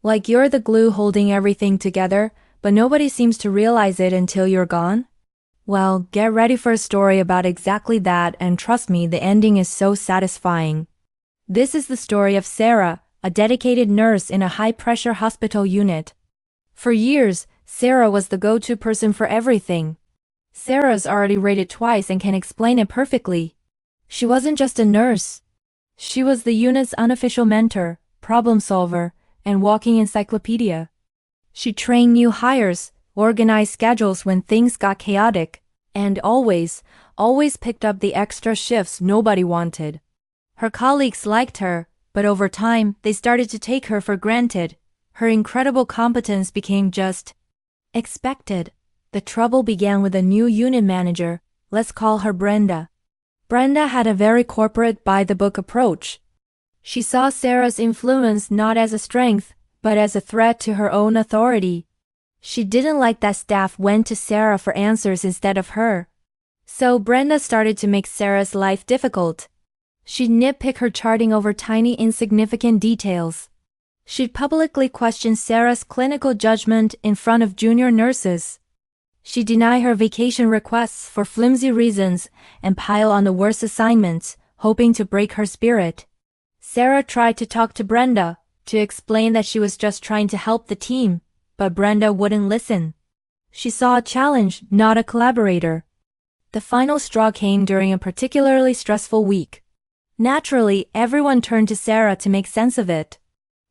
Like you're the glue holding everything together, but nobody seems to realize it until you're gone? Well, get ready for a story about exactly that, and trust me, the ending is so satisfying. This is the story of Sarah, a dedicated nurse in a high-pressure hospital unit. For years, Sarah was the go-to person for everything. Sarah's already rated twice and can explain it perfectly. She wasn't just a nurse. She was the unit's unofficial mentor, problem solver, and walking encyclopedia. She trained new hires, organized schedules when things got chaotic, and always picked up the extra shifts nobody wanted. Her colleagues liked her, but over time, they started to take her for granted. Her incredible competence became just expected. The trouble began with a new unit manager. Let's call her Brenda. Brenda had a very corporate, by-the-book approach. She saw Sarah's influence not as a strength, but as a threat to her own authority. She didn't like that staff went to Sarah for answers instead of her. So Brenda started to make Sarah's life difficult. She'd nitpick her charting over tiny insignificant details. She'd publicly question Sarah's clinical judgment in front of junior nurses. She'd deny her vacation requests for flimsy reasons and pile on the worst assignments, hoping to break her spirit. Sarah tried to talk to Brenda, to explain that she was just trying to help the team, but Brenda wouldn't listen. She saw a challenge, not a collaborator. The final straw came during a particularly stressful week. Naturally, everyone turned to Sarah to make sense of it.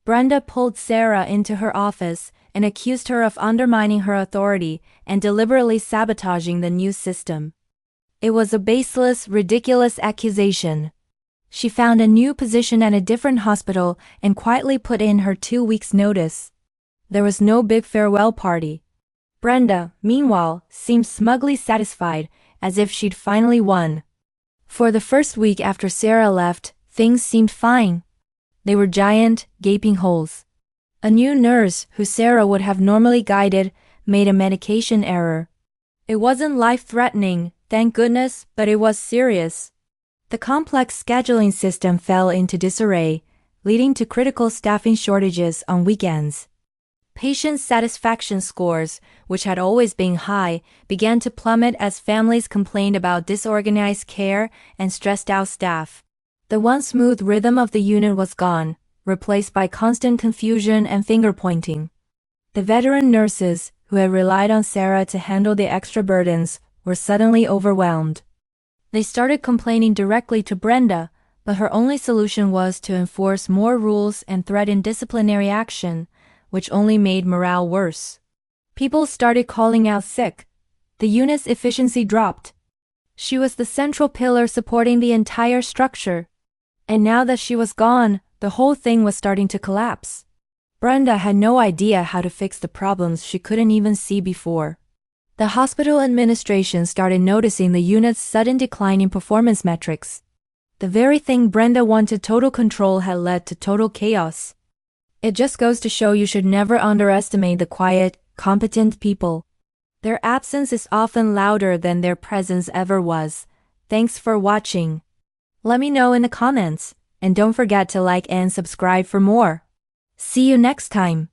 Brenda pulled Sarah into her office and accused her of undermining her authority and deliberately sabotaging the new system. It was a baseless, ridiculous accusation. She found a new position at a different hospital and quietly put in her 2 weeks' notice. There was no big farewell party. Brenda, meanwhile, seemed smugly satisfied, as if she'd finally won. For the first week after Sarah left, things seemed fine. They were giant, gaping holes. A new nurse, who Sarah would have normally guided, made a medication error. It wasn't life-threatening, thank goodness, but it was serious. The complex scheduling system fell into disarray, leading to critical staffing shortages on weekends. Patient satisfaction scores, which had always been high, began to plummet as families complained about disorganized care and stressed-out staff. The once smooth rhythm of the unit was gone, replaced by constant confusion and finger-pointing. The veteran nurses, who had relied on Sarah to handle the extra burdens, were suddenly overwhelmed. They started complaining directly to Brenda, but her only solution was to enforce more rules and threaten disciplinary action, which only made morale worse. People started calling out sick. The unit's efficiency dropped. She was the central pillar supporting the entire structure. And now that she was gone, the whole thing was starting to collapse. Brenda had no idea how to fix the problems she couldn't even see before. The hospital administration started noticing the unit's sudden decline in performance metrics. The very thing Brenda wanted total control had led to total chaos. It just goes to show you should never underestimate the quiet, competent people. Their absence is often louder than their presence ever was. Thanks for watching. Let me know in the comments, and don't forget to like and subscribe for more. See you next time.